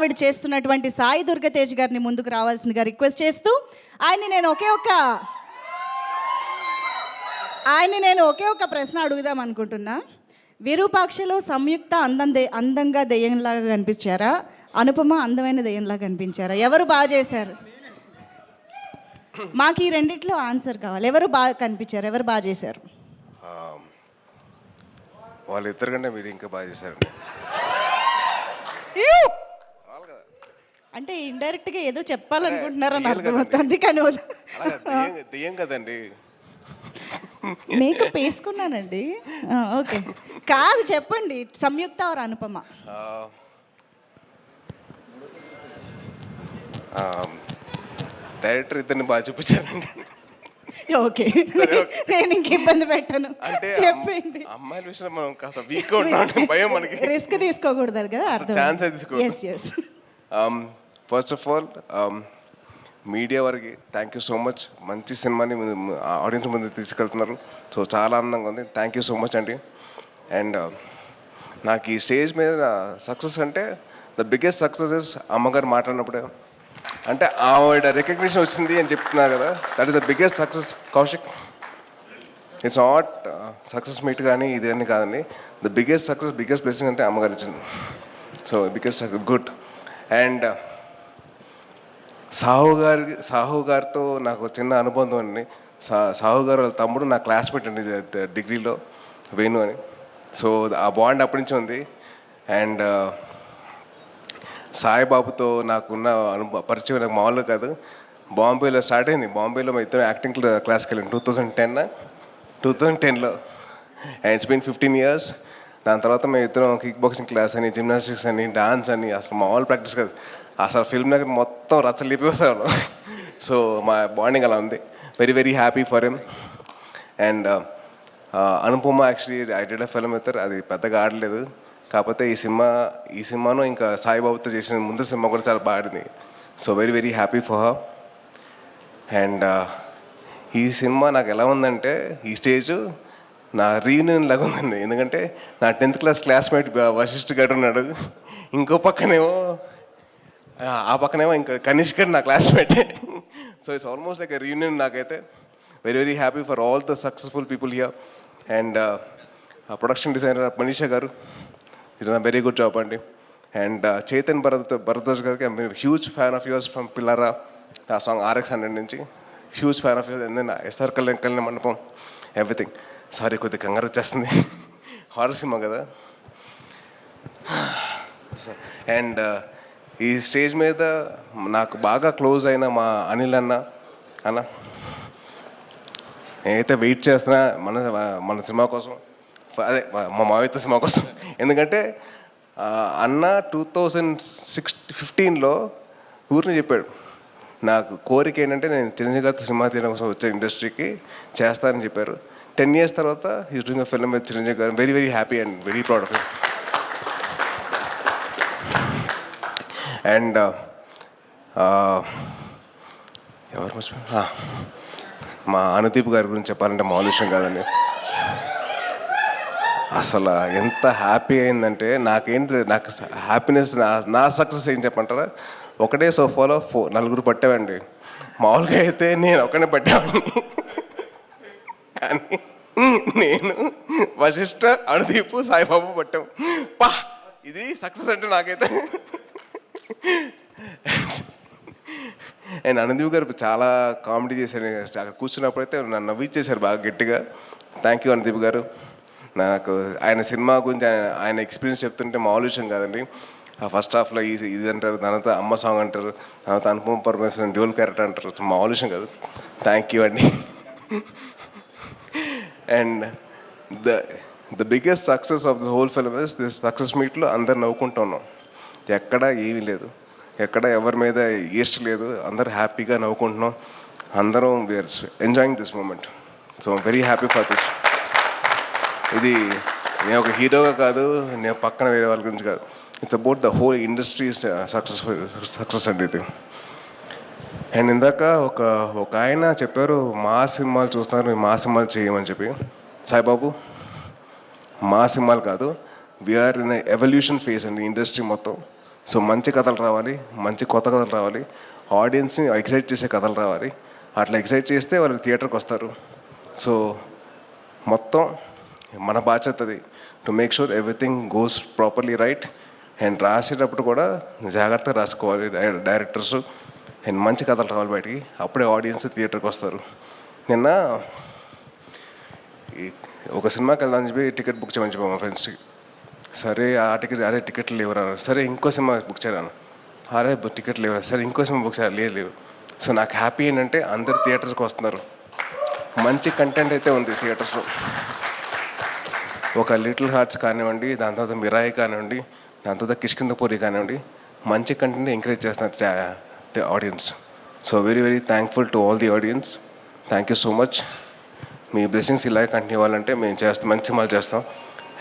హడావిడి చేస్తున్నటువంటి సాయి దుర్గతేజ్ గారిని ముందుకు రావాల్సిందిగా రిక్వెస్ట్ చేస్తూ ఆయన్ని నేను ఒకే ఒక ప్రశ్న అడుగుదాం అనుకుంటున్నా. విరూపాక్షలో సంయుక్త అందంగా దెయ్యంలాగా కనిపించారా, అనుపమ అందమైన దెయ్యంలాగా కనిపించారా? ఎవరు బాగా చేశారు? మాకు ఈ రెండిట్లో ఆన్సర్ కావాలి. ఎవరు బాగా కనిపించారు, ఎవరు బాగా చేశారు? వాళ్ళిద్దరు కంటే మీరు ఇంకా బాగా చేశారండి. అంటే ఇండైరెక్ట్గా ఏదో చెప్పాలనుకుంటున్నారని అర్థమవుతుంది. కానీ దెయ్యం కదండి, మేకప్ వేసుకున్నానండి. ఓకే, కాదు చెప్పండి, సంయుక్త ఆర్ అనుపమ? డైరెక్టర్ ఇద్దరిని బాగా చూపించారండి. ఓకే, నేను ఇంక ఇబ్బంది పెట్టాను. అంటే చెప్పండి. అమ్మాయిల విషయంలో మనం కాస్త వీక్ ఉంటాం, భయం మనకి. రిస్క్ తీసుకోకూడదు కదా, ఛాన్స్ తీసుకోకూడదు. ఫస్ట్ ఆఫ్ ఆల్ మీడియా వారికి థ్యాంక్ యూ సో మచ్. మంచి సినిమాని ఆడియన్స్ ముందు తీసుకెళ్తున్నారు. సో చాలా ఆనందంగా ఉంది. థ్యాంక్ యూ సో మచ్ అండి. అండ్ నాకు ఈ స్టేజ్ మీద సక్సెస్ అంటే ద బిగ్గెస్ట్ సక్సెస్ ఇస్ అమ్మగారు మాట్లాడినప్పుడే, అంటే ఆవిడ రికగ్నిషన్ వచ్చింది అని చెప్తున్నారు కదా, that is the biggest success. Kaushik, it's not success meet కానీ ఇది అని కాదండి. The biggest success, biggest blessing అంటే అమ్మగారు ఇచ్చింది. So biggest good. And Sahu గారితో నాకు చిన్న అనుబంధం అండి. సాహు గారు వాళ్ళ తమ్ముడు నా క్లాస్మేట్ అండి డిగ్రీలో, వేణు అని. సో ఆ బాండ్ అప్పటి నుంచి ఉంది. అండ్ సాయిబాబుతో నాకున్న పరిచయం నాకు మామూలుగా కాదు. బాంబేలో స్టార్ట్ అయింది. బాంబేలో మా ఇద్దరు యాక్టింగ్ క్లాస్కి వెళ్ళాను 2010లో. And it's been 15 years. దాని తర్వాత మేము ఇద్దరం కిక్ బాక్సింగ్ క్లాస్ అని, జిమ్నాస్టిక్స్ అని, డాన్స్ అని, అసలు మామూలు ప్రాక్టీస్ కాదు. అసలు ఫిల్మ్ దగ్గర మొత్తం రచ్చలిపిస్తాను. సో మా బాండింగ్ అలా ఉంది. Very very happy for him. And Anupama actually I did a film with her. అది పెద్దగా ఆడలేదు. కాకపోతే ఈ సినిమాను ఇంకా సాయిబాబుతో చేసిన ముందు సినిమా కూడా చాలా బాగుంది. So very very happy for her. And ఈ సినిమా నాకు ఎలా ఉందంటే, ఈ స్టేజ్ నా రీయూనియన్ లాగా ఉందండి. ఎందుకంటే నా 10th క్లాస్ క్లాస్మేట్ వశిష్ఠ గారు ఉన్నాడు, ఇంకో పక్కనేమో ఇంకా కనిష్క్ గారు నా క్లాస్మేటే. So it's almost like a reunion నాకైతే. Very very happy for all the successful people here. And production designer Manisha garu, ఇది నా వెరీ గుడ్ జాబ్ అండి. అండ్ చైతన్ భరద్వాజ్ గారికి I'm huge fan of yours from Pillaa Raa, ఆ సాంగ్ RX100 నుంచి huge fan of yours. And then SR Kalyana Mandapam, everything. Sorry, కొద్దిగా కంగారు వచ్చేస్తుంది, horror cinema కదా. అండ్ ఈ స్టేజ్ మీద నాకు బాగా క్లోజ్ అయిన మా అనిల్ అన్న నేనైతే వెయిట్ చేస్తున్నా మన సినిమా కోసం, అదే మా మావిత సినిమా కోసం. ఎందుకంటే అన్న 2015లో ఊరిని చెప్పాడు, నాకు కోరిక ఏంటంటే నేను చిరంజీవి గారితో సినిమా తీయడం కోసం వచ్చే ఇండస్ట్రీకి చేస్తానని చెప్పారు. 10 years తర్వాత is doing a film with Chiranjeevi garu. Very very happy and very proud of it. And ఎవరు మర్చిపోయి, మా అనుదీప్ గారి గురించి చెప్పాలంటే మామూలు విషయం కాదండి. అసలు ఎంత హ్యాపీ అయిందంటే, నాకు హ్యాపీనెస్, నా సక్సెస్ ఏం చెప్పంటారా, ఒకటే సోఫాలో 4 పట్టామండి. మామూలుగా అయితే నేను ఒకనే పట్టామండి, కానీ నేను వశిష్ఠ, అనుదీప్, సాయిబాబు పట్టాం. ఇది సక్సెస్ అంటే నాకైతే. అండ్ అనుదీప్ గారు చాలా కామెడీ చేశారు. అక్కడ కూర్చున్నప్పుడైతే నన్ను నవ్విచ్చేశారు బాగా గట్టిగా. థ్యాంక్ యూ అనుదీప్ గారు. నాకు ఆయన సినిమా గురించి ఆయన ఎక్స్పీరియన్స్ చెప్తుంటే మామూలు విషయం కాదండి. ఫస్ట్ హాఫ్లో ఇది అంటారు, తర్వాత అమ్మ సాంగ్ అంటారు, తర్వాత అనుపమ పరమేశ్వరన్ డ్యూల్ క్యారెక్టర్ అంటారు. మామూలు విషయం కాదు. థ్యాంక్ యూ అండి. And the biggest success of the whole film is this success మీట్లో అందరు నవ్వుకుంటూ ఉన్నాం. ఎక్కడ ఏమీ లేదు, ఎక్కడ ఎవరి మీద ఈర్ష లేదు, అందరు హ్యాపీగా నవ్వుకుంటున్నాం. అందరం we are enjoying this moment. So very happy for this. ఇది నేను ఒక హీరోగా కాదు, నేను పక్కన వేరే వాళ్ళ గురించి కాదు, it's about the whole industry success అండి ఇది. అండ్ ఇందాక ఒక ఆయన చెప్పారు, మా సినిమాలు చూస్తున్నారు, మా సినిమాలు చేయమని చెప్పి. సాయిబాబు, మా సినిమాలు కాదు, వీఆర్ ఇన్ ఎవల్యూషన్ ఫేజ్ అండి ఇండస్ట్రీ మొత్తం. సో మంచి కథలు రావాలి, మంచి కొత్త కథలు రావాలి, ఆడియన్స్ని ఎక్సైట్ చేసే కథలు రావాలి. అట్లా ఎక్సైట్ చేస్తే వాళ్ళు థియేటర్కి వస్తారు. సో మొత్తం మన బాధ్యత అది, to make sure everything goes properly right. And రాసేటప్పుడు కూడా జాగ్రత్తగా రాసుకోవాలి డైరెక్టర్స్. అండ్ మంచి కథలు రావాలి బయటికి, అప్పుడే ఆడియన్స్ థియేటర్కి వస్తారు. నిన్న ఒక సినిమాకి వెళ్దామని చెప్పి టికెట్ బుక్ చేయమని చెప్పాము మా ఫ్రెండ్స్కి. సరే ఆ టికెట్, అరే టికెట్లు లేవురా, సరే ఇంకో సినిమా బుక్ చేయరాను, అరే టికెట్లు లేవురా, సరే ఇంకో సినిమా బుక్ చేయాలి, లేవు. సో నాకు హ్యాపీ ఏంటంటే అందరు థియేటర్స్కి వస్తున్నారు, మంచి కంటెంట్ అయితే ఉంది థియేటర్స్లో. ఒక లిటిల్ హార్ట్స్ కానివ్వండి, దాని తర్వాత మిరాయి కానివ్వండి, దాని తర్వాత కిష్కిందపూరి కానివ్వండి, మంచి కంటెంట్ ఎంకరేజ్ చేస్తున్నారు audience. So very very thankful to all the audience. Thank you so much. Me blessings ఇలాగే కంటిన్యూ అవ్వాలంటే మేము చేస్తాం, మంచి సినిమాలు చేస్తాం.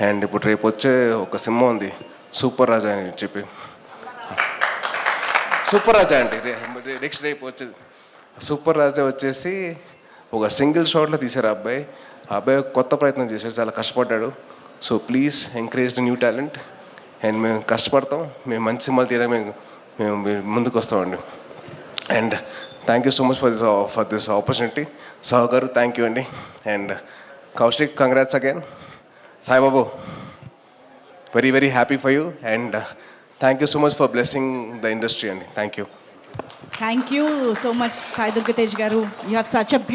అండ్ ఇప్పుడు రేపు వచ్చే ఒక సినిమా ఉంది, సూపర్ రాజా అని చెప్పి. సూపర్ రాజా అండి, నెక్స్ట్ రేపు వచ్చేది సూపర్ రాజా వచ్చేసి ఒక సింగిల్ షాట్లో తీశారు ఆ అబ్బాయి కొత్త ప్రయత్నం చేశాడు, చాలా కష్టపడ్డాడు. So please encourage the new talent. And మేము కష్టపడతాం, మేము మంచి సినిమాలు తీయడానికి మేము ముందుకు వస్తామండి. And thank you so much for this opportunity. Sahu garu thank you అండి. And Kaushik congrats again. Saibabu very very happy for you. And thank you so much for blessing the industry అండి. Thank you. Thank you so much Sai Durga Tej garu. You have such a